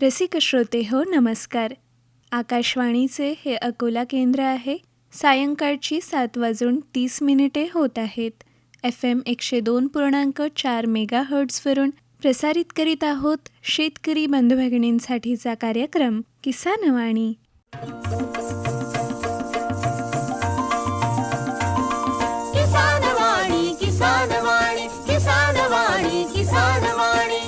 रसिक श्रोते हो नमस्कार. आकाशवाणीचे हे अकोला केंद्र आहे. सायंकाळची 7:30 होत आहेत. FM 102.4 मेगाहर्ट्झवरून प्रसारित करीत आहोत शेतकरी बंधू भगिनींसाठीचा कार्यक्रम किसानवाणी. किसानवाणी किसानवाणी किसानवाणी किसानवाणी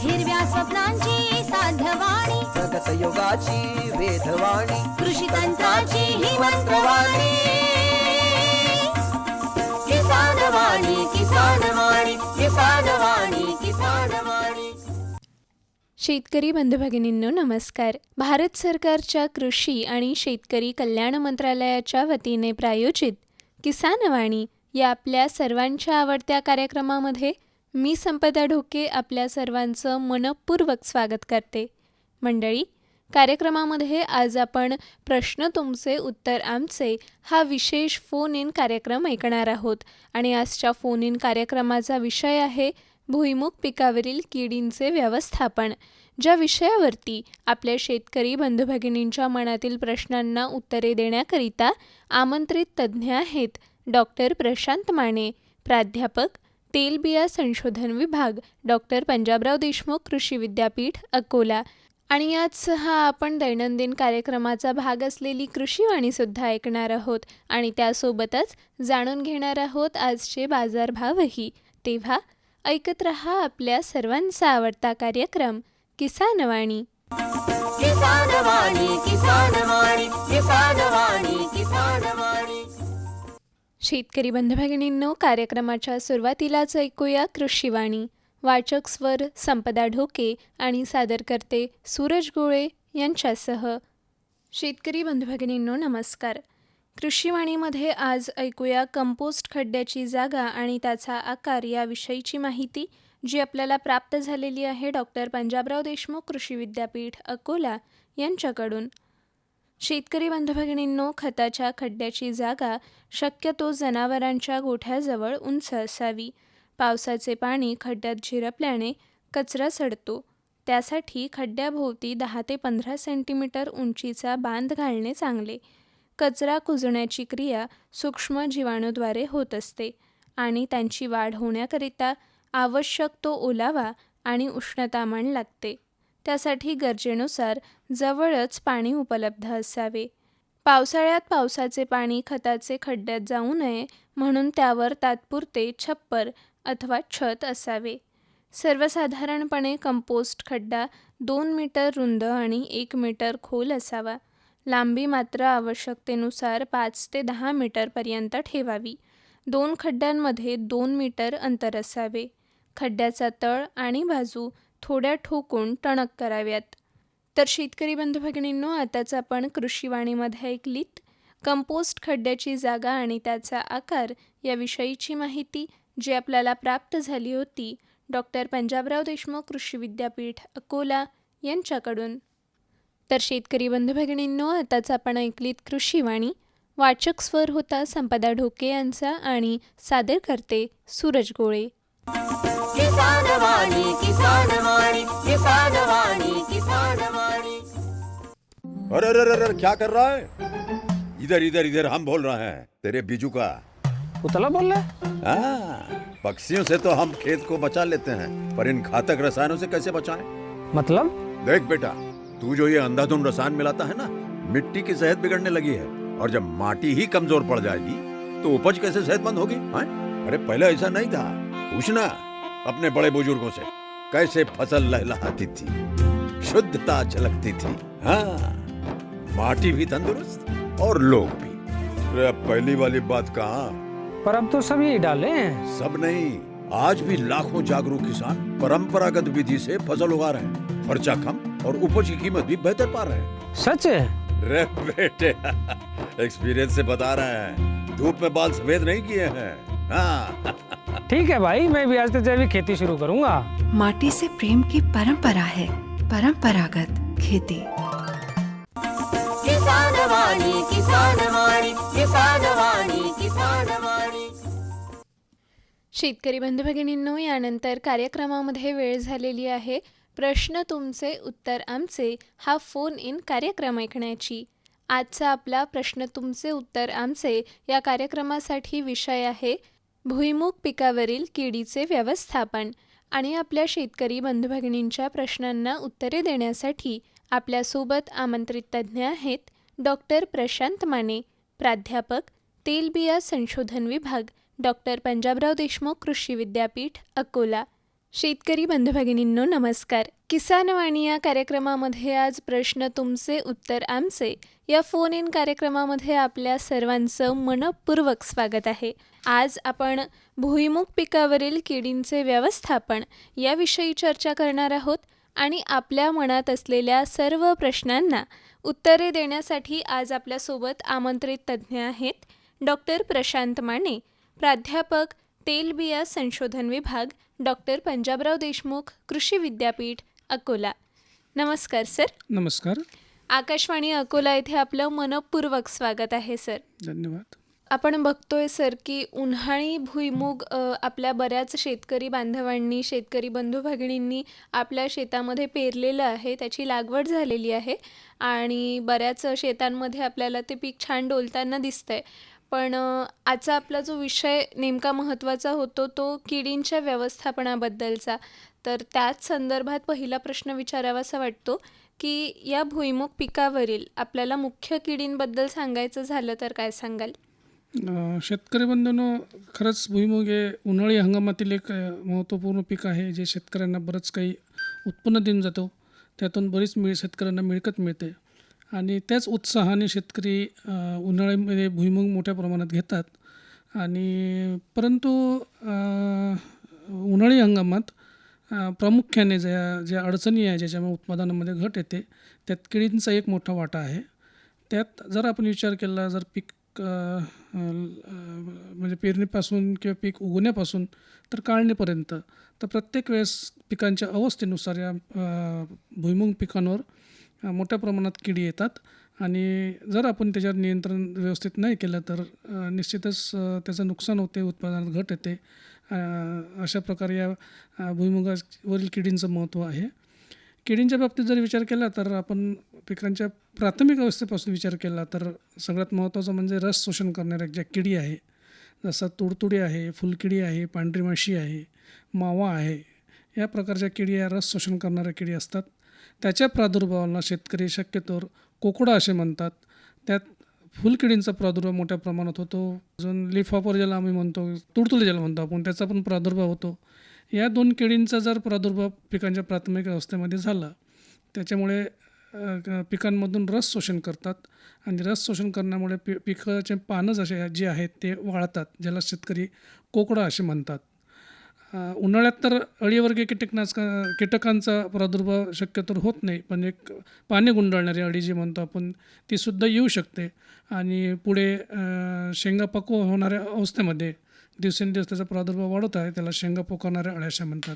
हिरव्या स्वप्नांची साध्यवाणी प्रगत योगाची वेधवाणी कृषी तंत्राची ही मंत्रवाणी किसानवाणी किसानवाणी किसानवाणी किसानवाणी. शेतकरी बंधू भगिनींनो नमस्कार. भारत सरकारच्या कृषी आणि शेतकरी कल्याण मंत्रालयाच्या वतीने प्रायोजित किसानवाणी या आपल्या सर्वांच्या आवडत्या कार्यक्रमामध्ये मी संपदा ढोके आपल्या सर्वांचं मनपूर्वक स्वागत करते. मंडळी, कार्यक्रमामध्ये आज आपण प्रश्न तुमचे उत्तर आमचे हा विशेष फोन इन कार्यक्रम ऐकणार आहोत आणि आजच्या फोन इन कार्यक्रमाचा विषय आहे भुईमुग पिकावरील किडींचे व्यवस्थापन. ज्या विषयावरती आपल्या शेतकरी बंधू भगिनींच्या मनातील प्रश्नांना उत्तरे देण्याकरिता आमंत्रित तज्ज्ञ आहेत डॉक्टर प्रशांत माने, प्राध्यापक तेलबिया संशोधन विभाग, डॉक्टर पंजाबराव देशमुख कृषी विद्यापीठ अकोला. आणि आज हा आपण दैनंदिन कार्यक्रमाचा भाग असलेली कृषीवाणीसुद्धा ऐकणार आहोत आणि त्यासोबतच जाणून घेणार आहोत आजचे बाजारभावही. तेव्हा ऐकत रहा आपल्या सर्वांचा आवडता कार्यक्रम किसानवाणी. किसानवाणी किसानवाणी किसानवाणी किसानवाणी. शेतकरी बंधू भगिनींनो, कार्यक्रमाच्या सुरुवातीलाच ऐकूया कृषीवाणी. वाचक स्वर संपदा ढोके आणि सादरकर्ते सूरज गोळे यांच्यासह. शेतकरी बंधू भगिनींनो नमस्कार. कृषीवाणीमध्ये आज ऐकूया कंपोस्ट खड्ड्याची जागा आणि त्याचा आकार याविषयीची माहिती, जी आपल्याला प्राप्त झालेली आहे डॉक्टर पंजाबराव देशमुख कृषी विद्यापीठ अकोला यांच्याकडून. शेतकरी बंधू भगिनींनो, खताच्या खड्ड्याची जागा शक्यतो जनावरांच्या गोठ्याजवळ उंच असावी. पावसाचे पाणी खड्ड्यात झिरपल्याने कचरा सडतो. त्यासाठी खड्ड्याभोवती 10 ते 15 सेंटीमीटर उंचीचा बांध घालणे चांगले. कचरा कुजण्याची क्रिया सूक्ष्म जीवाणूद्वारे होत असते आणि त्यांची वाढ होण्याकरिता आवश्यक तो ओलावा आणि उष्णतामान लागते. त्यासाठी गरजेनुसार जवळच पाणी उपलब्ध असावे. पावसाळ्यात पावसाचे पाणी खताचे खड्ड्यात जाऊ नये म्हणून त्यावर तात्पुरते छप्पर अथवा छत असावे. सर्वसाधारणपणे कंपोस्ट खड्डा 2 मीटर रुंद आणि 1 मीटर खोल असावा. लांबी मात्र आवश्यकतेनुसार 5 ते 10 मीटरपर्यंत ठेवावी. 2 खड्ड्यांमध्ये 2 मीटर अंतर असावे. खड्ड्याचा तळ आणि बाजू थोड्या ठोकून टणक कराव्यात. तर शेतकरी बंधू भगिनींनो, आताच आपण कृषीवाणीमध्ये ऐकलीत कंपोस्ट खड्ड्याची जागा आणि त्याचा आकार याविषयीची माहिती, जी आपल्याला प्राप्त झाली होती डॉक्टर पंजाबराव देशमुख कृषी विद्यापीठ अकोला यांच्याकडून. तर शेतकरी बंधू भगिनींनो, आताच आपण ऐकलीत कृषीवाणी. वाचक स्वर होता संपदा ढोके यांचा आणि सादर करते सूरज गोळे. किसानवाणी किसानवाणी किसानवाणी किसानवाणी. अरे अरे अरे क्या कर रहा है? इधर इधर इधर, हम बोल रहे हैं तेरे बीजू का. उतला बोल रहा है? हाँ, पक्षियों से तो हम खेत को बचा लेते हैं, पर इन घातक रसायनों से कैसे बचाएं? मतलब? देख बेटा, तू जो ये अंधाधुंध रसायन मिलाता है ना, मिट्टी की सेहत बिगड़ने लगी है. और जब माटी ही कमजोर पड़ जाएगी तो उपज कैसे सेहतमंद होगी? हाँ? अरे पहले ऐसा नहीं था. पूछना अपने बड़े बुजुर्गों से, कैसे फसल लहलहाती थी, शुद्धता झलकती थी. हाँ, माटी भी तंदुरुस्त और लोग भी. अरे अब पहली वाली बात कहाँ? पर अब तो सब यही डाले हैं. सब नहीं, आज भी लाखों जागरूक किसान परंपरागत विधि से फसल उगा रहे हैं. खर्चा कम और उपज की कीमत भी बेहतर पा रहे हैं. सच है? रे बेटे, एक्सपीरियंस से बता रहे हैं. धूप में बाल सफेद नहीं किए हैं. हाँ. ठीक है भाई, मैं भी आज से जैविक खेती शुरू करूंगा. माटी से प्रेम की परंपरा है परंपरागत खेती. किसानवाणी किसानवाणी किसानवाणी किसानवाणी. शेतकरी बंधू भगिनींनो, यानंतर कार्यक्रमामध्ये वेळ झालेली आहे प्रश्न तुमचे उत्तर आमचे हा फोन इन कार्यक्रम ऐकण्याची. आजचा आपला प्रश्न तुमचे उत्तर आमचे या कार्यक्रमासाठी विषय आहे भुईमूग पिकावरील किडीचे व्यवस्थापन. आणि आपल्या शेतकरी बंधू भगिनींच्या प्रश्नांना उत्तरे देण्यासाठी आपल्यासोबत आमंत्रित तज्ज्ञ आहेत डॉक्टर प्रशांत माने, प्राध्यापक तेलबिया संशोधन विभाग, डॉक्टर पंजाबराव देशमुख कृषी विद्यापीठ अकोला. शेतकरी बंधू भगिनींनो नमस्कार. किसान वाणी या कार्यक्रमामध्ये आज प्रश्न तुमचे उत्तर आमचे या फोन इन कार्यक्रमामध्ये आपल्या सर्वांचं मनपूर्वक स्वागत आहे. आज आपण भुईमूग पिकावरील किडींचे व्यवस्थापन याविषयी चर्चा करणार आहोत आणि आपल्या मनात असलेल्या सर्व प्रश्नांना उत्तरे देण्यासाठी आज आपल्यासोबत आमंत्रित तज्ज्ञ आहेत डॉक्टर प्रशांत माने, प्राध्यापक तेलबिया संशोधन विभाग, डॉक्टर पंजाबराव देशमुख कृषी विद्यापीठ अकोला. नमस्कार सर. नमस्कार. आकाशवाणी अकोला येथे आपलं मनपूर्वक स्वागत आहे सर. धन्यवाद. आपण बघतोय सर की उन्हाळी भुईमूग आपल्या बऱ्याच शेतकरी बांधवांनी, शेतकरी बंधू भगिनींनी आपल्या शेतामध्ये पेरलेलं आहे, त्याची लागवड झालेली आहे आणि बऱ्याच शेतांमध्ये आपल्याला ते पीक छान डोलताना दिसतंय. पण आजचा आपला जो विषय नेमका महत्त्वाचा होतो तो किडींच्या व्यवस्थापनाबद्दलचा. तर त्याच संदर्भात पहिला प्रश्न विचारावासा वाटतो की या भुईमूग पिकावरील आपल्याला मुख्य किडींबद्दल सांगायचं झालं तर काय सांगाल? शेतकरी बंधूंनो, खरंच भुईमूग हे उन्हाळी हंगामातील एक महत्त्वपूर्ण पीक आहे जे शेतकऱ्यांना बरंच काही उत्पन्न देऊन जातो. त्यातून बरीच शेतकऱ्यांना मिळकत मिळते आणि त्याच उत्साहाने शेतकरी उन्हाळ्यामध्ये भुईमूग मोठ्या प्रमाणात घेतात. आणि परंतु उन्हाळी हंगामात प्रामुख्याने ज्या अडचणी आहे ज्याच्यामुळे उत्पादनामध्ये घट येते त्यात किडींचा एक मोठा वाटा आहे. त्यात जर आपण विचार केला, जर पीक म्हणजे पेरणीपासून किंवा पीक उगवण्यापासून तर काढणीपर्यंत, तर प्रत्येक वेळेस पिकांच्या अवस्थेनुसार या भुईमूग पिकांवर मोठ्या प्रमाणात किडी येतात आणि जर आपण त्याच्यावर नियंत्रण व्यवस्थित नाही केलं तर निश्चितच त्याचं नुकसान होते, उत्पादनात घट येते. अशा प्रकारे या भुईमुगावरील किडींचं महत्त्व आहे. किडींच्या बाबतीत जर विचार केला तर आपण पिकांच्या प्राथमिक अवस्थेपासून विचार केला तर सगळ्यात महत्त्वाचं म्हणजे रस शोषण करणाऱ्या ज्या किडी आहे, जसं तुडतुडी आहे, फुलकिडी आहे, पांढरी माशी आहे, मावा आहे, या प्रकारच्या किडी या रस शोषण करणाऱ्या किडी असतात. त्याच्या प्रादुर्भावाला शेतकरी शक्यतोवर कोकडा असे म्हणतात. त्यात फुलकिडींचा प्रादुर्भाव मोठ्या प्रमाणात होतो. अजून लीफहॉपर ज्याला आम्ही म्हणतो, तुडतुडी ज्याला म्हणतो आपण, त्याचा पण प्रादुर्भाव होतो. या दोन किडींचा जर प्रादुर्भाव पिकांच्या प्राथमिक अवस्थेमध्ये झाला त्याच्यामुळे पिकांमधून रस शोषण करतात आणि रस शोषण करण्यामुळे पिकाचे पानं जसे जे आहेत ते वाळतात, ज्याला शेतकरी कोकडा असे म्हणतात. उन्हाळ्यात तर अळीवर्गीय कीटकांचा प्रादुर्भाव शक्यतो होत नाही, पण एक पाने गुंडाळणारी अळी जी म्हणतो आपण तीसुद्धा येऊ शकते आणि पुढे शेंगा पक्व होणाऱ्या अवस्थेमध्ये दिवसेंदिवस त्याचा प्रादुर्भाव वाढत आहे, त्याला शेंगा पोखरणाऱ्या अळ्या अशा म्हणतात.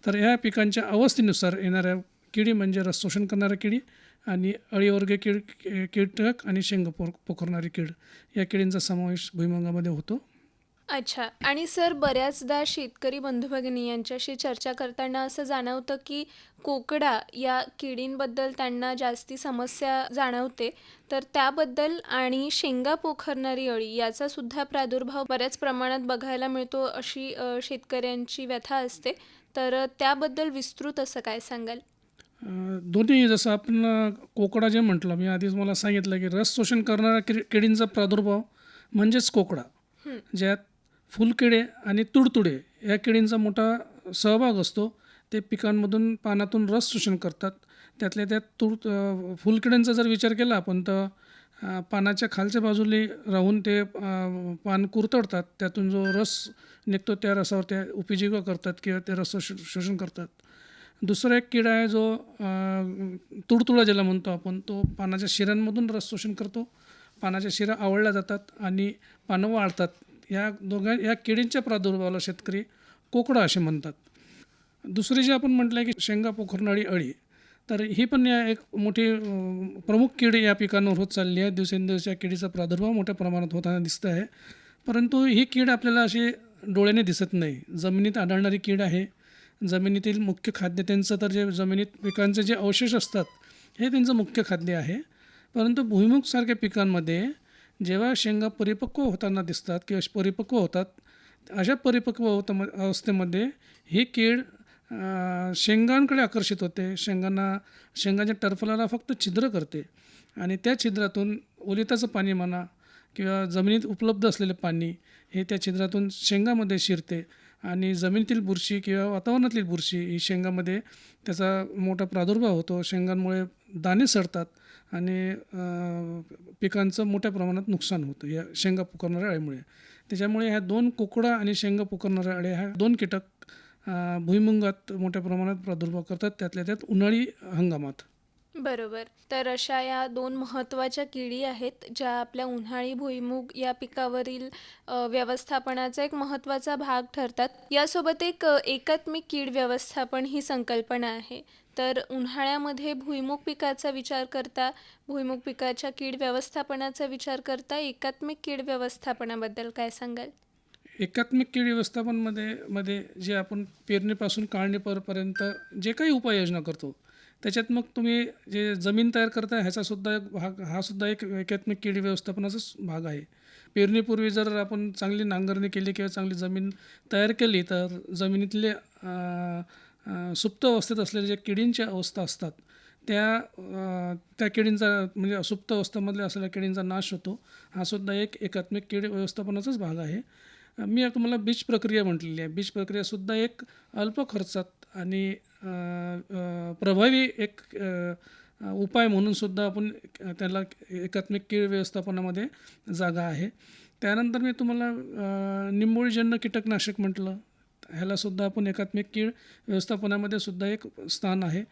तर या पिकांच्या अवस्थेनुसार येणाऱ्या किडी म्हणजे रस शोषण करणाऱ्या किडी आणि अळीवर्गीय कीटक आणि शेंगा पोखरणारी कीड, या किडींचा समावेश भुईमुगामध्ये होतो. अच्छा. आणि सर, बऱ्याचदा शेतकरी बंधू भगिनी यांच्याशी चर्चा करताना असं जाणवतं की कोकडा या किडींबद्दल त्यांना जास्ती समस्या जाणवते. तर त्याबद्दल आणि शेंगा पोखरणारी अळी याचा सुद्धा प्रादुर्भाव बऱ्याच प्रमाणात बघायला मिळतो अशी शेतकऱ्यांची व्यथा असते. तर त्याबद्दल विस्तृत असं काय सांगाल? दोन्ही, जसं आपण कोकडा जे म्हटलं, मी आधीच मला सांगितलं की रस शोषण करणाऱ्या किडींचा प्रादुर्भाव म्हणजेच कोकडा, ज्यात फुलकिडे आणि तुडतुडे या किडींचा मोठा सहभाग असतो. ते पिकांमधून पानातून रस शोषण करतात. त्यातल्या त्यात फुलकिड्यांचा जर विचार केला आपण तर पानाच्या खालच्या बाजूला राहून ते पान कुरतडतात, त्यातून जो रस निघतो त्या रसावर त्या उपजीविका करतात किंवा ते रस शोषण करतात. दुसरा एक किडा आहे जो तुडतुडा ज्याला म्हणतो आपण, तो पानाच्या शिरांमधून रस शोषण करतो. पानाच्या शिरा आवळल्या जातात आणि पानं वाळतात. या किडींच्या प्रादुर्भावाला शेतकरी कोकडा असे म्हणतात. दुसरी जी आपण म्हटलं आहे की शेंगा पोखरणारी अळी, तर ही पण एक मोठी प्रमुख कीड या पिकांवर होत चालली आहे. दिवसेंदिवस या किडीचा प्रादुर्भाव मोठ्या प्रमाणात होताना दिसत आहे. परंतु ही कीड आपल्याला अशी डोळ्याने दिसत नाही. जमिनीत आढळणारी कीड आहे. जमिनीतील मुख्य खाद्य त्यांचं तर जे जमिनीत पिकांचे जे अवशेष असतात हे त्यांचं मुख्य खाद्य आहे. परंतु भुईमुगसारख्या पिकांमध्ये जेव्हा शेंगा परिपक्व होताना दिसतात किंवा परिपक्व होतात, अशा परिपक्व अवस्थेमध्ये ही कीड शेंगांकडे आकर्षित होते. शेंगाच्या टरफलाला फक्त छिद्र करते आणि त्या छिद्रातून ओलिताचं पाणी म्हणा किंवा जमिनीत उपलब्ध असलेले पाणी हे त्या छिद्रातून शेंगामध्ये शिरते आणि जमिनीतील बुरशी किंवा वातावरणातली बुरशी ही शेंगामध्ये त्याचा मोठा प्रादुर्भाव होतो. शेंगांमुळे दाणे सडतात आणि पिकांचं मोठ्या प्रमाणात नुकसान होतं या शेंगा पोखरणाऱ्या अळीमुळे. त्याच्यामुळे ह्या 2 कोकडा आणि शेंगा पोखरणाऱ्या अळ्या ह्या 2 कीटक भुईमुगात मोठ्या प्रमाणात प्रादुर्भाव करतात, त्यातल्या त्यात उन्हाळी हंगामात. बरोबर. तर अशा या 2 महत्त्वाच्या किडी आहेत ज्या आपल्या उन्हाळी भुईमूग या पिकावरील व्यवस्थापनाचा एक महत्त्वाचा भाग ठरतात. यासोबत एक एकात्मिक कीड व्यवस्थापन ही संकल्पना आहे. तर उन्हाळ्यामध्ये भुईमूग पिकाचा विचार करता, भुईमूग पिकाच्या कीड व्यवस्थापनाचा विचार करता एकात्मिक कीड व्यवस्थापनाबद्दल काय सांगाल? एकात्मिक कीड व्यवस्थापनमध्ये जे आपण पेरणीपासून काढणीपर्यंत जे काही उपाययोजना करतो त्याच्यात मग तुम्ही जे जमीन तयार करता ह्याचासुद्धा एक भाग, हा सुद्धा एक एकात्मिक कीड व्यवस्थापनाचाच भाग आहे. पेरणीपूर्वी जर आपण चांगली नांगरणी केली किंवा चांगली जमीन तयार केली तर जमिनीतले सुप्त अवस्थेत असलेल्या ज्या किडींच्या अवस्था असतात त्या किडींचा म्हणजे सुप्त अवस्थेमधल्या असलेल्या किडींचा नाश होतो. हा सुद्धा एक एकात्मिक कीड व्यवस्थापनाचाच भाग आहे. मी तुम्हाला बीज प्रक्रिया म्हटलेली आहे. बीज प्रक्रियासुद्धा एक अल्प खर्चात आणि प्रभावी एक उपाय म्हणून सुद्धा आपण त्याला एकात्मिक कीड व्यवस्थापनामध्ये जागा आहे. त्यानंतर मी तुम्हाला निंबोळीजन्य कीटकनाशक म्हटलं, ह्यालासुद्धा आपण एकात्मिक कीड व्यवस्थापनामध्ये सुद्धा एक स्थान आहे.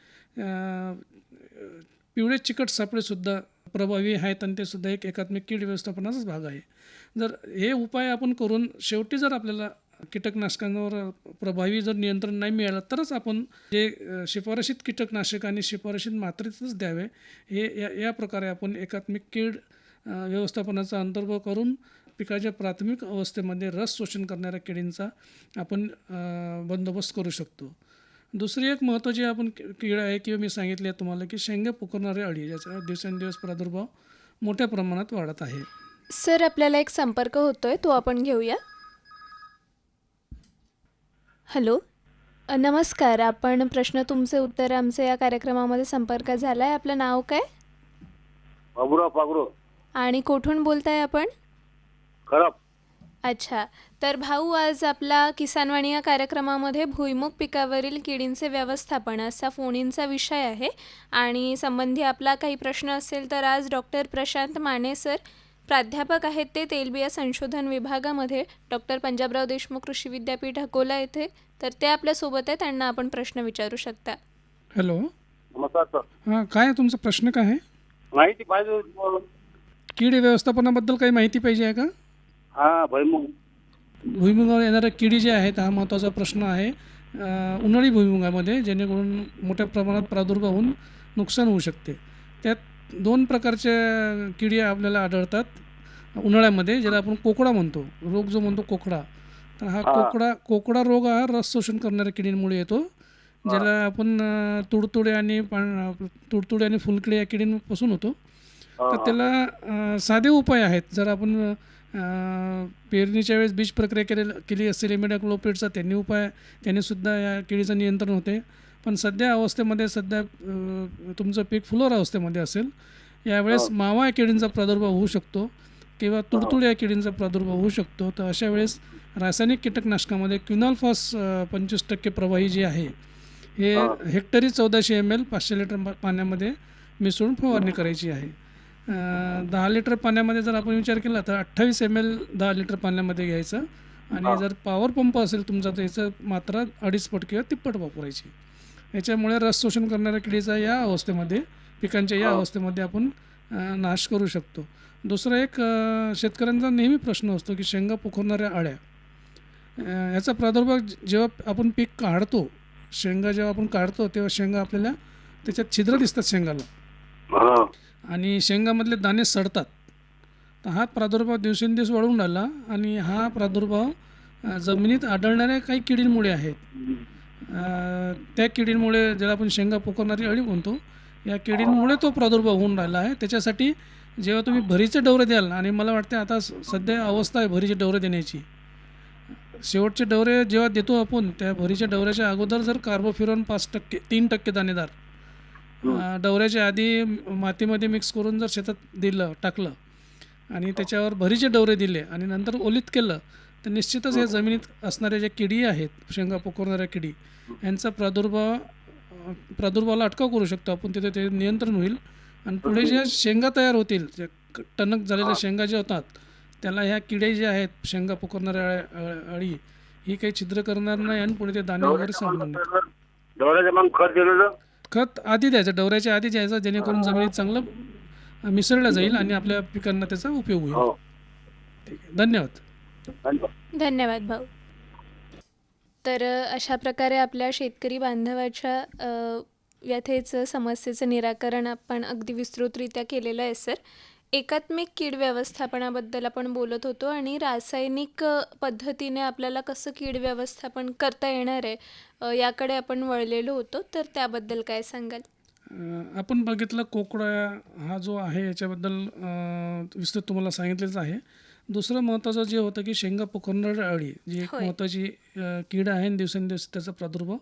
पिवळे चिकट सापळेसुद्धा प्रभावी आहेत आणि ते सुद्धा एक एकात्मिक कीड व्यवस्थापनाचाच भाग आहे. जर हे उपाय आपण करून शेवटी जर आपल्याला कीटकनाशकांवर प्रभावी जर नियंत्रण नाही मिळालं तरच आपण जे शिफारशीत कीटकनाशक आणि शिफारशीत मात्रेतच द्यावे या प्रकारे आपण एकात्मिक कीड व्यवस्थापनाचा अंतर्भाव करून पिकाच्या प्राथमिक अवस्थेमध्ये रस शोषण करणाऱ्या किडींचा आपण बंदोबस्त करू शकतो. दुसरी एक महत्त्वाची आपण कीड आहे किंवा मी सांगितले आहे तुम्हाला की शेंगा पोखरणाऱ्या अळी, ज्याचा दिवसेंदिवस प्रादुर्भाव मोठ्या प्रमाणात वाढत आहे. सर, आपल्याला एक संपर्क होतोय, तो आपण घेऊया. हॅलो, नमस्कार. आपण प्रश्न तुमचे उत्तर आमचे या कार्यक्रमामध्ये संपर्क झाला आहे. आपलं नाव काय बाबूराव पागरो, आणि कुठून बोलताय आपण? खराब. अच्छा. तर भाऊ, आज आपला किसानवाणी या कार्यक्रमामध्ये भुईमूग पिकावरील किडींचे व्यवस्थापन असा फोन इनचा विषय आहे आणि संबंधी आपला काही प्रश्न असेल तर आज डॉक्टर प्रशांत माने सर, प्राध्यापक आहेत ते तेलबिया संशोधन विभागामध्ये, डॉक्टर पंजाबराव देशमुख कृषी विद्यापीठ अकोला येथे, तर ते आपल्यासोबत आहे. त्यांना आपण प्रश्न विचारू शकता. हॅलो, नमस्कार सर. हां, काय तुमचा प्रश्न काय आहे? माहिती पाहिजे होती तुम्हाला. कीड व्यवस्थापनाबद्दल काही माहिती पाहिजे आहे का? हा, भुईमुग. भुईमुगावर येणाऱ्या किडी जे आहेत हा महत्त्वाचा प्रश्न आहे उन्हाळी भुईमुगामध्ये, जेणेकरून मोठ्या प्रमाणात प्रादुर्भाव होऊन नुकसान होऊ शकते. त्यात 2 प्रकारच्या किडी आपल्याला आढळतात उन्हाळ्यामध्ये, ज्याला आपण कोकडा म्हणतो, रोग जो म्हणतो कोकडा. तर हा कोकडा रोग हा रस शोषण करणाऱ्या किडींमुळे येतो, ज्याला आपण तुडतुडे आणि फुलकिडे या किडींपासून होतो. तर त्याला साधे उपाय आहेत. जर आपण पेरणीच्या वेळेस बीज प्रक्रिया केली असेल इमिडाक्लोप्रिडचा, त्यांनी सुद्धा या किडीचं नियंत्रण होते. पण सध्या अवस्थेमध्ये तुमचं पीक फुलोर अवस्थेमध्ये असेल, यावेळेस मावा या किडींचा प्रादुर्भाव होऊ शकतो किंवा तुडतुड या किडींचा प्रादुर्भाव होऊ शकतो. तर अशा वेळेस रासायनिक कीटकनाशकामध्ये क्विनॉल्फॉस 25% प्रवाही जे आहे हे हेक्टरी 1400 ml 500 लिटर पाण्यामध्ये मिसळून फवारणी करायची आहे. 10 लिटर पाण्यामध्ये जर आपण विचार केला तर 28 ml 10 लिटर पाण्यामध्ये घ्यायचं आणि जर पॉवर पंप असेल तुमचा तर याचं मात्रा 2.5 पट किंवा तिप्पट वापरायची. याच्यामुळे रस शोषण करणाऱ्या किडीचा या अवस्थेमध्ये, पिकांच्या या अवस्थेमध्ये आपण नाश करू शकतो. दुसरा एक शेतकऱ्यांचा नेहमी प्रश्न असतो की शेंगा पोखरणाऱ्या अळ्या, याचा प्रादुर्भाव जेव्हा आपण पीक काढतो, जेव्हा आपण काढतो तेव्हा शेंगा आपल्याला त्याच्यात छिद्र दिसतात शेंगाला आणि शेंगामधले दाणे सडतात. तर हा प्रादुर्भाव दिवसेंदिवस वाढून राहिला आणि हा प्रादुर्भाव जमिनीत आढळणाऱ्या काही किडींमुळे आहेत. त्या किडींमुळे ज्याला आपण शेंगा पोखरणारी अळी म्हणतो, या किडींमुळे तो प्रादुर्भाव होऊन राहिला आहे. त्याच्यासाठी जेव्हा तुम्ही भरीचे डवरे द्याल, आणि मला वाटते आता सध्या अवस्था आहे भरीचे डवरे देण्याची. शेवटचे डवरे जेव्हा देतो आपण, त्या भरीच्या डवऱ्याच्या अगोदर जर कार्बोफ्युरॉन 5% 3% दाणेदार डवऱ्याच्या आधी मातीमध्ये मिक्स करून जर शेतात टाकलं आणि त्याच्यावर भरीचे डवरे दिले आणि नंतर ओलीत केलं, तर निश्चितच या जमिनीत असणाऱ्या ज्या किडी आहेत, शेंगा पोखरणाऱ्या किडी, यांचा प्रादुर्भावाला अटकाव करू शकतो आपण. तिथे ते नियंत्रण होईल आणि पुढे ज्या शेंगा तयार होतील, ज्या टणक झालेल्या शेंगा ज्या होतात, त्याला ह्या किडे जे आहेत शेंगा पोखरणाऱ्या अळी, ही काही छिद्र करणार नाही आणि पुढे ते दाणे वगैरे संपणार नाही. डवऱ्याचं मग खत दिलेलं खत आधी द्यायचं, डवऱ्याच्या आधी द्यायचं, जेणेकरून जमिनीत चांगलं मिसळलं जाईल आणि आपल्या पिकांना त्याचा उपयोग होईल. हो. ठीक आहे, धन्यवाद. धन्यवाद. धन्यवाद भाऊ. तर अशा प्रकारे आपल्या शेतकरी बांधवाच्या व्यथेचं समस्येचं निराकरण आपण अगदी विस्तृतरित्या केलेलं आहे सर. एकात्मिक कीड व्यवस्थापनाबद्दल आपण बोलत होतो आणि रासायनिक पद्धतीने आपल्याला कसं कीड व्यवस्थापन करता येणार आहे याकडे आपण वळलेलो होतो. तर त्याबद्दल काय सांगाल? आपण बघितलं कोकड्या हा जो आहे याच्याबद्दल विस्तृत तुम्हाला सांगितलेच आहे. दुसरं महत्त्वाचं जे होतं की शेंगा पोखरणारी अळी जी एक होय. महत्त्वाची कीड आहे आणि दिवसेंदिवस त्याचा प्रादुर्भाव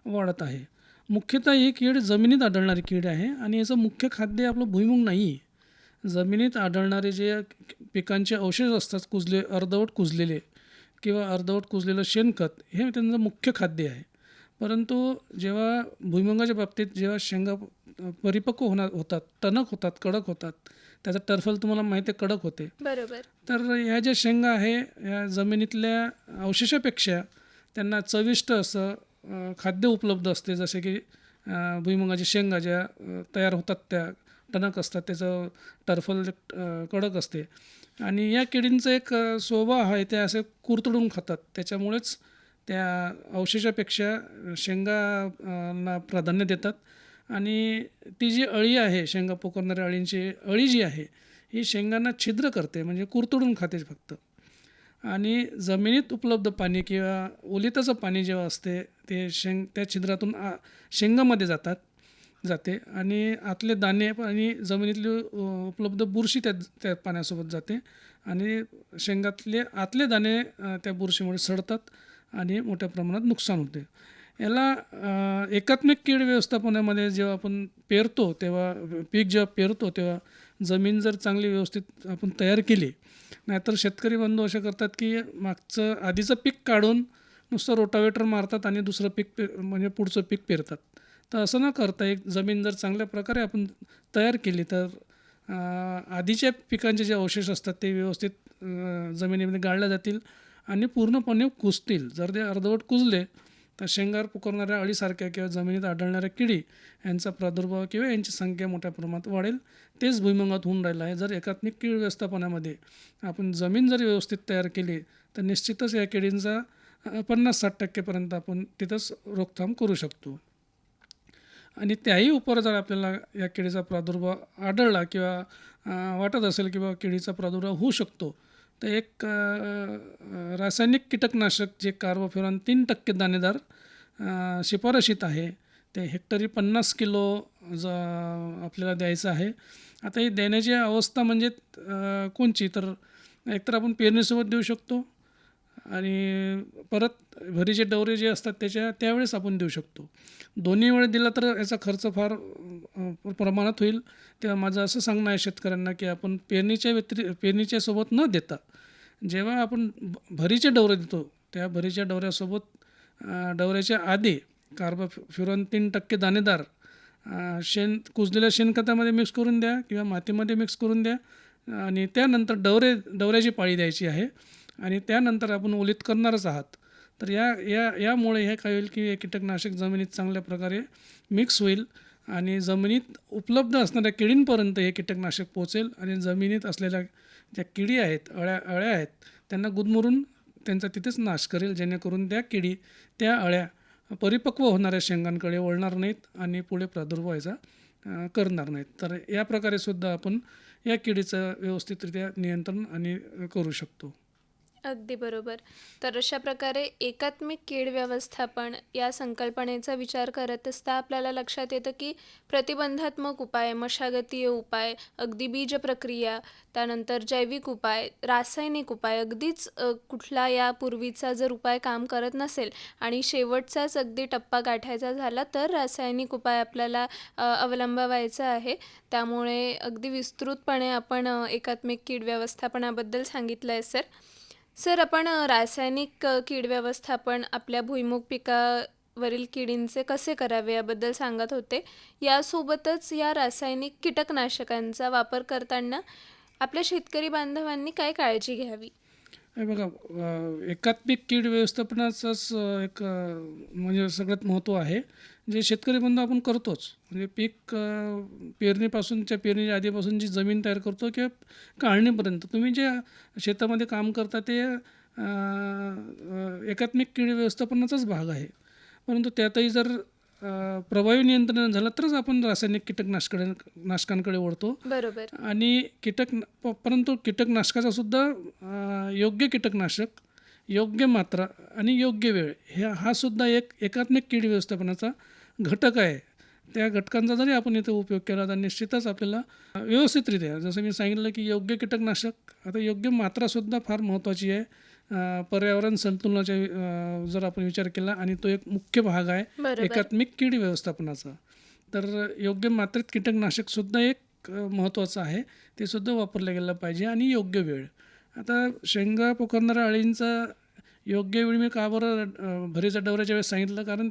वाढत आहे. मुख्यतः ही कीड जमिनीत आढळणारी कीड आहे आणि याचं मुख्य खाद्य आपलं भुईमुग नाही आहे. जमिनीत आढळणारे जे पिकांचे अवशेष असतात, अर्धवट कुजलेले किंवा अर्धवट कुजलेलं शेणखत, हे त्यांचं मुख्य खाद्य आहे. परंतु जेव्हा भुईमुगाच्या बाबतीत जेव्हा शेंगा परिपक्व होतात, टणक होतात, कडक होतात, त्याचा टर्फल तुम्हाला माहिती आहे कडक होते, बरोबर. तर ह्या ज्या शेंगा आहे या जमिनीतल्या अवशेषापेक्षा त्यांना चविष्ट असं खाद्य उपलब्ध असते. जसे की भुईमुगाच्या शेंगा ज्या तयार होतात त्या टणक असतात, त्याचं टर्फल कडक असते आणि या किडींचा एक स्वभाव आहे, ते असे कुरतडून खातात. त्याच्यामुळेच त्या अवशेषापेक्षा शेंगांना प्राधान्य देतात आणि ती जी अळी आहे शेंगा पोखरणाऱ्या अळींची अळी जी आहे ही शेंगांना छिद्र करते, म्हणजे कुरतडून खाते फक्त. आणि जमिनीत उपलब्ध पाणी किंवा ओलिताचं पाणी जेव्हा असते ते त्या छिद्रातून शेंगामध्ये जाते आणि आतले दाणे आणि जमिनीतली उपलब्ध बुरशी त्या पाण्यासोबत जाते आणि शेंगातले आतले दाणे त्या बुरशीमुळे सडतात आणि मोठ्या प्रमाणात नुकसान होते. याला एकात्मिक कीड व्यवस्थापनामध्ये जेव्हा आपण पेरतो तेव्हा पीक जेव्हा पेरतो तेव्हा जमीन जर चांगली व्यवस्थित आपण तयार केली, नाहीतर शेतकरी बंधू असे करतात की मागचं आधीचं पीक काढून नुसतं रोटावेटर मारतात आणि दुसरं पीक म्हणजे पुढचं पीक पेरतात. तर असं न करता एक जमीन जर चांगल्या प्रकारे आपण तयार केली तर आधीच्या पिकांचे जे अवशेष असतात ते व्यवस्थित जमिनीमध्ये गाळल्या जातील आणि पूर्णपणे कुजतील. जर ते अर्धवट कुजले तर शेंगावर पोखरणाऱ्या अळीसारख्या किंवा जमिनीत आढळणाऱ्या किडी यांचा प्रादुर्भाव किंवा यांची संख्या मोठ्या प्रमाणात वाढेल. तेच भुईमुगात होऊन राहिलं आहे. जर एकात्मिक कीड व्यवस्थापनामध्ये आपण जमीन जर व्यवस्थित तयार केली तर निश्चितच या किडींचा 50-60% आपण तिथंच रोकथाम करू शकतो. आणि त्याही उपर जर आपल्याला या किडीचा प्रादुर्भाव आढळला किंवा वाटत असेल किंवा किडीचा प्रादुर्भाव होऊ शकतो, तर एक रासायनिक कीटकनाशक जे कार्बोफ्युरॉन 3% दाणेदार शिफारशीत आहे, ते हेक्टरी 50 किलो आपल्याला द्यायचं आहे. आता ही देण्याची अवस्था म्हणजे कोणची, तर एकतर आपण पेरणीसोबत देऊ शकतो आणि परत भरीचे डवरे जे असतात त्यावेळेस आपण देऊ शकतो. दोन्ही वेळे दिला तर याचा खर्च फार प्रमाणात होईल. तेव्हा माझं असं सांगणं आहे शेतकऱ्यांना की आपण पेरणीच्या सोबत न देता जेव्हा आपण भरीचे डवरे देतो त्या भरीच्या डवऱ्याच्या आधी कार्बोफ्युरॉन 3% दाणेदार कुजलेल्या शेणखतामध्ये मिक्स करून द्या किंवा मातीमध्ये मिक्स करून द्या आणि त्यानंतर डवऱ्याची पाळी द्यायची आहे आणि त्यानंतर आपण ओलीत करणारच आहात. तर यामुळे हे काय होईल की हे कीटकनाशक जमिनीत चांगल्या प्रकारे मिक्स होईल आणि जमिनीत उपलब्ध असणाऱ्या किडींपर्यंत हे कीटकनाशक पोचेल आणि जमिनीत असलेल्या ज्या किडी आहेत, अळ्या आहेत, त्यांना गुदमरून त्यांचा तिथेच नाश करेल, जेणेकरून त्या अळ्या परिपक्व होणाऱ्या शेंगांकडे वळणार नाहीत आणि पुढे प्रादुर्भाव व्हायचा करणार नाहीत. तर या प्रकारे सुद्धा आपण या किडीचं व्यवस्थितरित्या नियंत्रण आणि करू शकतो. अगदी बरोबर. तर अशा प्रकारे एकात्मिक कीड व्यवस्थापन या संकल्पनेचा विचार करत असता आपल्याला लक्षात येतं की प्रतिबंधात्मक उपाय, मशागतीय उपाय, अगदी बीज प्रक्रिया, त्यानंतर जैविक उपाय, रासायनिक उपाय, अगदीच कुठला यापूर्वीचा जर उपाय काम करत नसेल आणि शेवटचाच अगदी टप्पा गाठायचा झाला तर रासायनिक उपाय आपल्याला अवलंबायचा आहे. त्यामुळे अगदी विस्तृतपणे आपण एकात्मिक कीड व्यवस्थापनाबद्दल सांगितलं आहे सर. सर, आपण रासायनिक कीड व्यवस्थापन आपल्या भुईमूग पिकावरील किडींचे कसे करावे याबद्दल सांगत होते. यासोबतच या रासायनिक कीटकनाशकांचा वापर करताना आपल्या शेतकरी बांधवांनी काय काळजी घ्यावी? हे बघा, एकात्मिक कीड व्यवस्थापनाचंच एक म्हणजे सगळ्यात महत्त्व आहे, जे शेतकरी बंधू आपण करतोच. म्हणजे पीक पेरणीपासूनच्या पेरणीच्या आधीपासून जी जमीन तयार करतो किंवा काढणीपर्यंत तुम्ही जे शेतामध्ये काम करता ते एकात्मिक कीड व्यवस्थापनाचाच भाग आहे. परंतु त्यातही जर प्रभावी नियंत्रण झालं तरच आपण रासायनिक नाशकांकडे वळतो. बरोबर. आणि परंतु कीटकनाशकाचा सुद्धा योग्य कीटकनाशक, योग्य मात्रा आणि योग्य वेळ हा सुद्धा एक एकात्मिक कीड व्यवस्थापनाचा घटक आहे. त्या घटकांचा जरी आपण इथे उपयोग केला तर निश्चितच आपल्याला व्यवस्थितरित्या, जसं मी सांगितलं की योग्य कीटकनाशक, आता योग्य मात्रासुद्धा फार महत्त्वाची आहे. पर्यावरण संतुलनाचा जर आपण विचार केला आणि तो एक मुख्य भाग आहे एकात्मिक कीड व्यवस्थापनाचा, तर योग्य मात्रेत कीटकनाशकसुद्धा एक महत्त्वाचं आहे, ते सुद्धा वापरलं गेलं पाहिजे. आणि योग्य वेळ, आता शेंगा पोखरणाऱ्या अळींचा योग्य वेळ मी का बरं भरीच्या डवऱ्याच्या वेळेस सांगितलं, कारण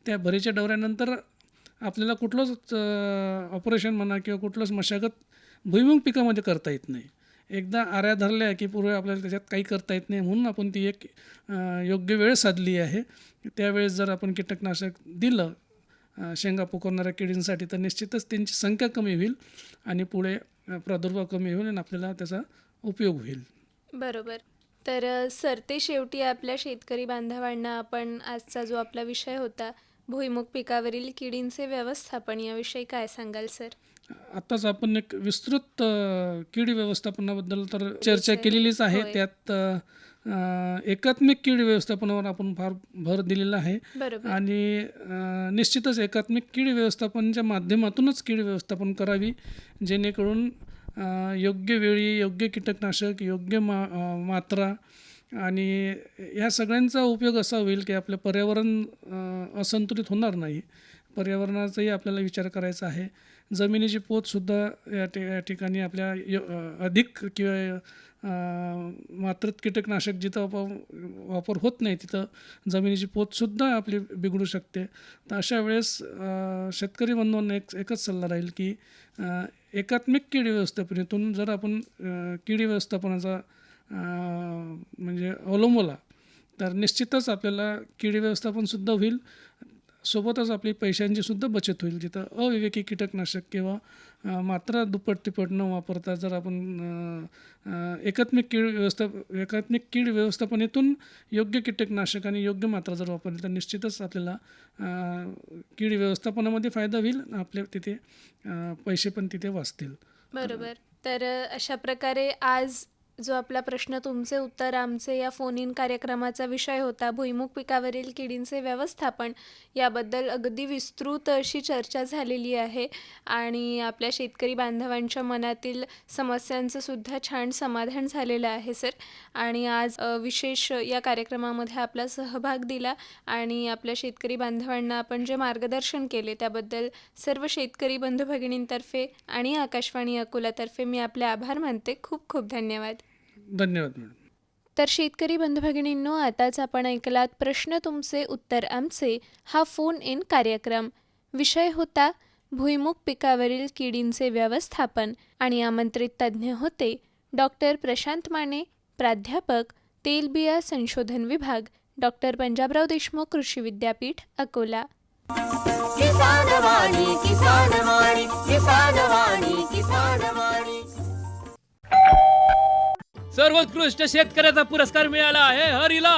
त्या भरीच्या डवऱ्यानंतर आपल्याला कुठलंच ऑपरेशन म्हणा किंवा कुठलंच मशागत भुईमुग पिकामध्ये करता येत नाही. एकदा आऱ्या धरल्या की पूर्वी आपल्याला त्याच्यात काही करता येत नाही, म्हणून आपण ती एक योग्य वेळ साधली आहे. त्यावेळेस जर आपण कीटकनाशक दिलं शेंगा पोखरणाऱ्या किडींसाठी तर निश्चितच त्यांची संख्या कमी होईल आणि पुढे प्रादुर्भाव कमी होईल आणि आपल्याला त्याचा उपयोग होईल. बरोबर. तर सरते शेवटी आपल्या शेतकरी बांधवांना आपण आजचा जो आपला विषय होता भुईमूग पिकावरील किडींचे व्यवस्थापन याविषयी काय सांगाल सर? आत्ताच आपण एक विस्तृत कीड व्यवस्थापनाबद्दल तर चर्चा केलेलीच आहे. त्यात एकात्मिक कीड व्यवस्थापनावर आपण फार भर दिलेला आहे. आणि निश्चितच एकात्मिक कीड व्यवस्थापनाच्या माध्यमातूनच कीड व्यवस्थापन करावी, जेणेकरून योग्य वेळी योग्य कीटकनाशक, योग्य मात्रा आणि या सगळ्यांचा उपयोग असा होईल की आपलं पर्यावरण असंतुलित होणार नाही. पर्यावरणाचाही आपल्याला विचार करायचा आहे. जमिनीची पोतसुद्धा या ठिकाणी आपल्या अधिक किंवा मात्रात कीटकनाशक जिथं वापर होत नाही तिथं जमिनीची पोतसुद्धा आपली बिघडू शकते. तर अशा वेळेस शेतकरी बंधूंना एकच सल्ला राहील की एकात्मिक कीड व्यवस्थापनेतून जर आपण कीड व्यवस्थापनाचा म्हणजे अवलंबला तर निश्चितच आपल्याला कीड व्यवस्थापनसुद्धा होईल, सोबतच आपली पैशांची सुद्धा बचत होईल. जिथं अविवेकी कीटकनाशक किंवा मात्रा दुप्पट तिप्पट न वापरता जर आपण एकात्मिक कीड व्यवस्थापनेतून योग्य कीटकनाशक आणि योग्य मात्रा जर वापरली तर निश्चितच आपल्याला कीड व्यवस्थापनामध्ये फायदा होईल, आपल्या तिथे पैसे पण तिथे वाचतील. बरोबर. तर अशा प्रकारे आज जो आपला प्रश्न तुमचे उत्तर आमचे या फोन इन कार्यक्रमाचा विषय होता भुईमूग पिकावरील किडींचे व्यवस्थापन, याबद्दल अगदी विस्तृत अशी चर्चा झालेली आहे आणि आपल्या शेतकरी बांधवांच्या मनातील समस्यांचं सुद्धा छान समाधान झालेलं आहे सर. आणि आज विशेष या कार्यक्रमामध्ये आपला सहभाग दिला आणि आपल्या शेतकरी बांधवांना आपण जे मार्गदर्शन केले त्याबद्दल सर्व शेतकरी बंधू भगिनींतर्फे आणि आकाशवाणी अकोलातर्फे मी आपले आभार मानते. खूप खूप धन्यवाद. धन्यवाद मॅडम. तर शेतकरी बंधू भगिनींनो, आताच आपण ऐकलात प्रश्न तुमचे उत्तर आमचे हा फोन इन कार्यक्रम. विषय होता भुईमूग पिकावरील किडींचे व्यवस्थापन आणि आमंत्रित तज्ज्ञ होते डॉक्टर प्रशांत माने, प्राध्यापक तेलबिया संशोधन विभाग, डॉक्टर पंजाबराव देशमुख कृषी विद्यापीठ अकोला. किसान वाणी, किसान वाणी, किसान वाणी, किसान वाणी. सर्वोत्कृष्ट शेतकऱ्याचा पुरस्कार मिळाला आहे हरीला.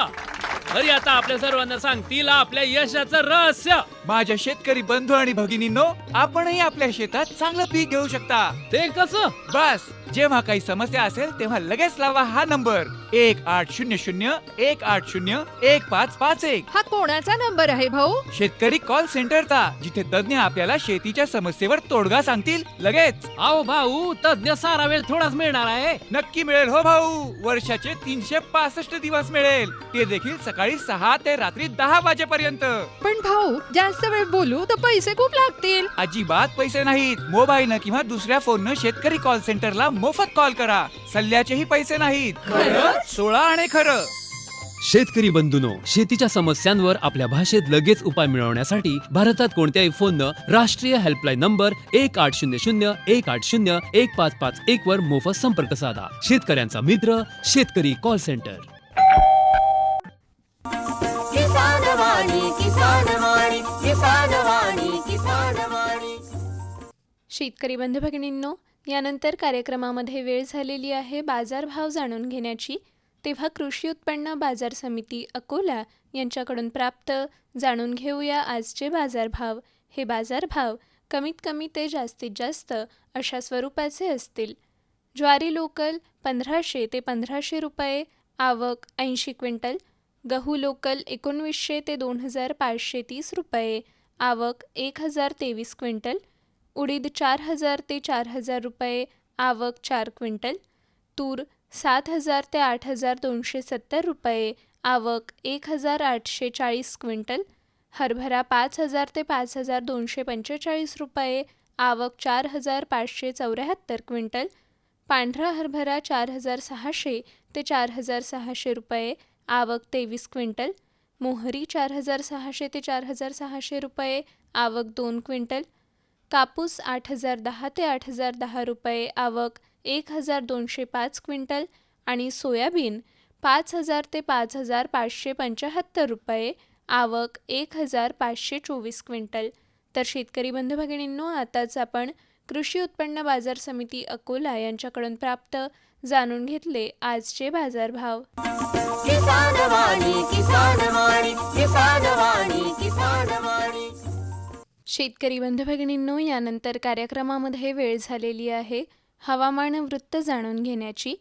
हरी आता आपल्या सर्वांना सांगतील आपल्या यशाचं रहस्य. माझ्या शेतकरी बंधू आणि भगिनींनो, आपणही आपल्या शेतात चांगलं पीक घेऊ शकता. ते कसं? बस जेव्हा काही समस्या असेल तेव्हा लगेच लावा हा नंबर 1800-180-1551. हा कोणाचा नंबर आहे भाऊ? शेतकरी कॉल सेंटरचा, जिथे तज्ञ आपल्याला शेतीच्या समस्येवर तोडगा सांगतील लगेच. अहो भाऊ, तज्ञ सारा वेळ थोडाच मिळणार आहे. नक्की मिळेल हो भाऊ. वर्षाचे 365 दिवस मिळेल, ते देखील सकाळी 6 ते रात्री 10 वाजेपर्यंत. पण भाऊ, जास्त वेळ बोलू तर पैसे खूप लागतील. अजिबात पैसे नाहीत. मोबाईलनं किंवा दुसऱ्या फोननं शेतकरी कॉल सेंटरला मोफत कॉल करा. सल्ल्याचेही पैसे नाहीत. 16 आणि खरं. शेतकरी बंधूंनो, शेतीच्या समस्यांवर आपल्या भाषेत लगेच उपाय मिळवण्यासाठी भारतात कोणत्याही फोननं राष्ट्रीय हेल्पलाईन नंबर 1800-180-1551 वर मोफत संपर्क साधा. शेतकऱ्यांचा मित्र शेतकरी कॉल सेंटर. किसान वाणी, किसान वाणी, किसान वाणी, किसान वाणी. शेतकरी बंधू भगिनींनो, यानंतर कार्यक्रमामध्ये वेळ झालेली आहे बाजारभाव जाणून घेण्याची. तेव्हा कृषी उत्पन्न बाजार समिती अकोला यांच्याकडून प्राप्त जाणून घेऊया आजचे बाजारभाव. हे बाजारभाव कमीत कमी ते जास्तीत जास्त अशा स्वरूपाचे असतील. ज्वारी लोकल 1500 ते 1500 रुपये, आवक 80 क्विंटल. गहू लोकल 1900 ते 2530 रुपये, आवक 1023 क्विंटल. उडीद 4000 ते 4000 रुपये, आवक 4 क्विंटल. तूर 7000 ते 8270 रुपये, आवक 1840 क्विंटल. हरभरा 5000 ते 5245 रुपये, आवक 4574 क्विंटल. पांढरा हरभरा 4600 ते 4600 रुपये, आवक 23 क्विंटल. मोहरी 4600 ते 4600 रुपये, आवक 2 क्विंटल. कापूस 8010 ते 8010 रुपये, आवक 1205 क्विंटल. आणि सोयाबीन 5000 ते 5575 रुपये, आवक 1524 क्विंटल. तर शेतकरी बंधू भगिनींनो, आताच आपण कृषी उत्पन्न बाजार समिती अकोला यांच्याकडून प्राप्त जाणून घेतले आजचे बाजारभाव. किसान वाणी, किसान वाणी, किसान वाणी, किसान वाणी. शेतकरी बंधू भगिनींनो, यानंतर कार्यक्रमामध्ये वेळ झालेली आहे हवामान वृत्त जाणून घेण्याची.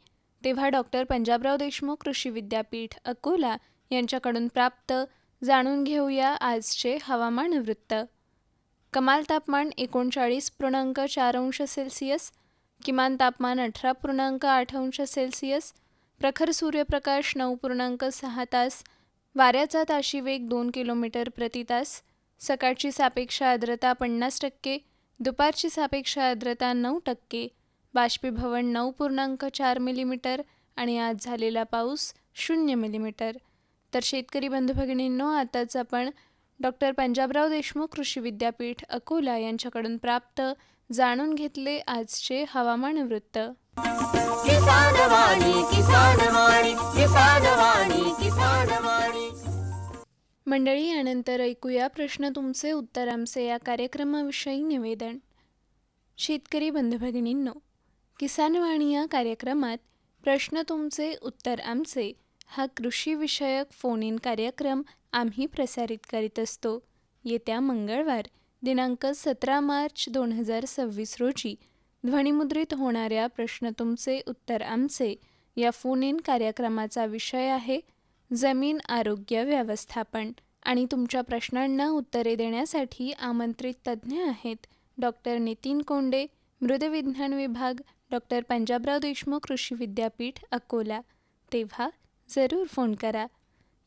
तेव्हा डॉक्टर पंजाबराव देशमुख कृषी विद्यापीठ अकोला यांच्याकडून प्राप्त जाणून घेऊया आजचे हवामान वृत्त. कमाल तापमान 39.4 अंश सेल्सिअस, किमान तापमान 18.8 अंश सेल्सिअस, प्रखर सूर्यप्रकाश 9.6 तास, वाऱ्याचा ताशी वेग 2 किलोमीटर प्रति तास. सकाळची सापेक्ष आर्द्रता 50%, दुपारची सापेक्ष आर्द्रता 9%, बाष्पीभवन 9.4 मिलीमीटर आणि आज झालेला पाऊस 0 मिलीमीटर. तर शेतकरी बंधू भगिनींनो, आताच आपण डॉक्टर पंजाबराव देशमुख कृषी विद्यापीठ अकोला यांच्याकडून प्राप्त जाणून घेतले आजचे हवामान वृत्त. किसान वाणी, किसान वाणी, किसान वाणी, किसान वाणी. मंडळी, यानंतर ऐकूया प्रश्न तुमचे उत्तर आमचे या कार्यक्रमाविषयी निवेदन. शेतकरी बंधू भगिनींनो, किसान वाणी या कार्यक्रमात प्रश्न तुमचे उत्तर आमचे हा कृषीविषयक फोन इन कार्यक्रम आम्ही प्रसारित करीत असतो. येत्या मंगळवार दिनांक 17 मार्च 2026 रोजी ध्वनिमुद्रित होणाऱ्या प्रश्न तुमचे उत्तर आमचे या फोन इन कार्यक्रमाचा विषय आहे जमीन आरोग्य व्यवस्थापन. आणि तुमच्या प्रश्नांना उत्तरे देण्यासाठी आमंत्रित तज्ज्ञ आहेत डॉक्टर नितीन कोंडे, मृदविज्ञान विभाग, डॉक्टर पंजाबराव देशमुख कृषी विद्यापीठ अकोला. तेव्हा जरूर फोन करा.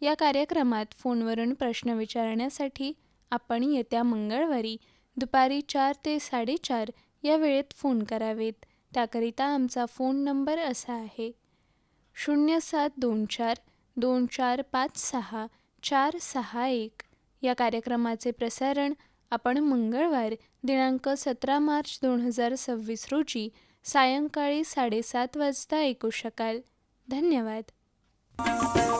या कार्यक्रमात फोनवरून प्रश्न विचारण्यासाठी आपण येत्या मंगळवारी दुपारी 4 ते 4:30 या वेळेत फोन करावेत. त्याकरिता आमचा फोन नंबर असा आहे 07242456 या कार्यक्रमाचे प्रसारण आपण मंगळवार दिनांक 17 मार्च 2026 रोजी सायंकाळी 7:30 वाजता ऐकू शकाल. धन्यवाद.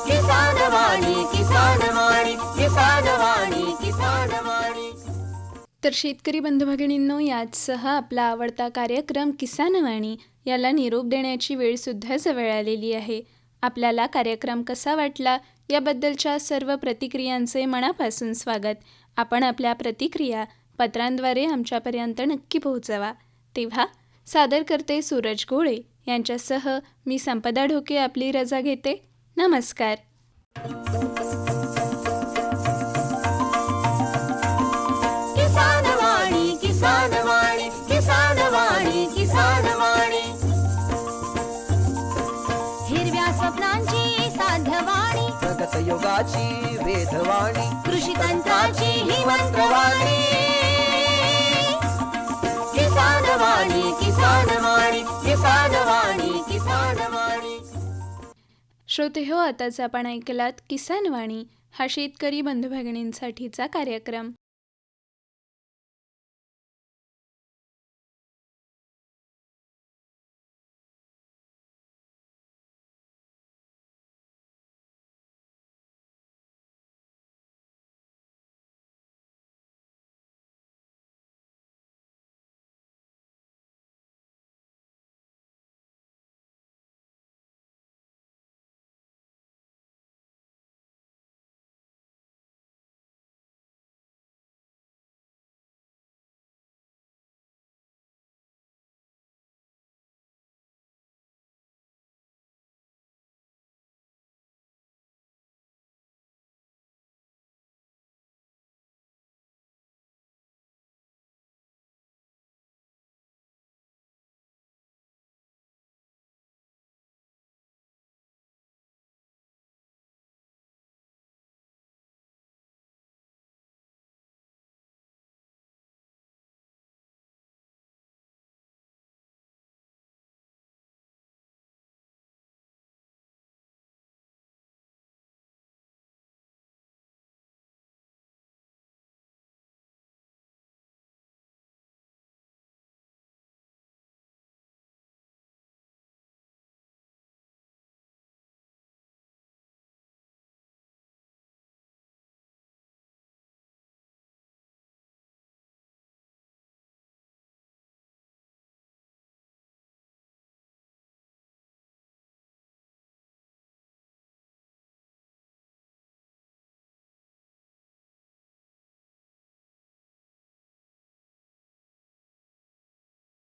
किसान वाणी, किसान वाणी, किसान वाणी, किसान वाणी. तर शेतकरी बंधू भगिनींनो, याचसह आपला आवडता कार्यक्रम किसान वाणी याला निरोप देण्याची वेळसुद्धा जवळ आलेली आहे. आपल्याला कार्यक्रम कसा वाटला याबद्दलच्या सर्व प्रतिक्रियांचे मनापासून स्वागत. आपण आपल्या प्रतिक्रिया पत्रांद्वारे आमच्यापर्यंत नक्की पोहोचवा. तेव्हा सादर करते सूरज गोळे यांच्यासह मी संपदा ढोके आपली रजा घेते. नमस्कार. किसान वाणी किसान वाणी किसान वाणी किसान वाणी हिरव्या स्वप्नांची साध्यवाणी प्रगत योगाची वेधवाणी कृषी तंत्राची ही मंत्रवाणी किसान वाणी किसान वाणी किसान वाणी किसान वाणी. श्रोते हो, आताच आपण ऐकलात किसान वाणी हा शेतकरी बंधू भगिनींसाठीचा कार्यक्रम.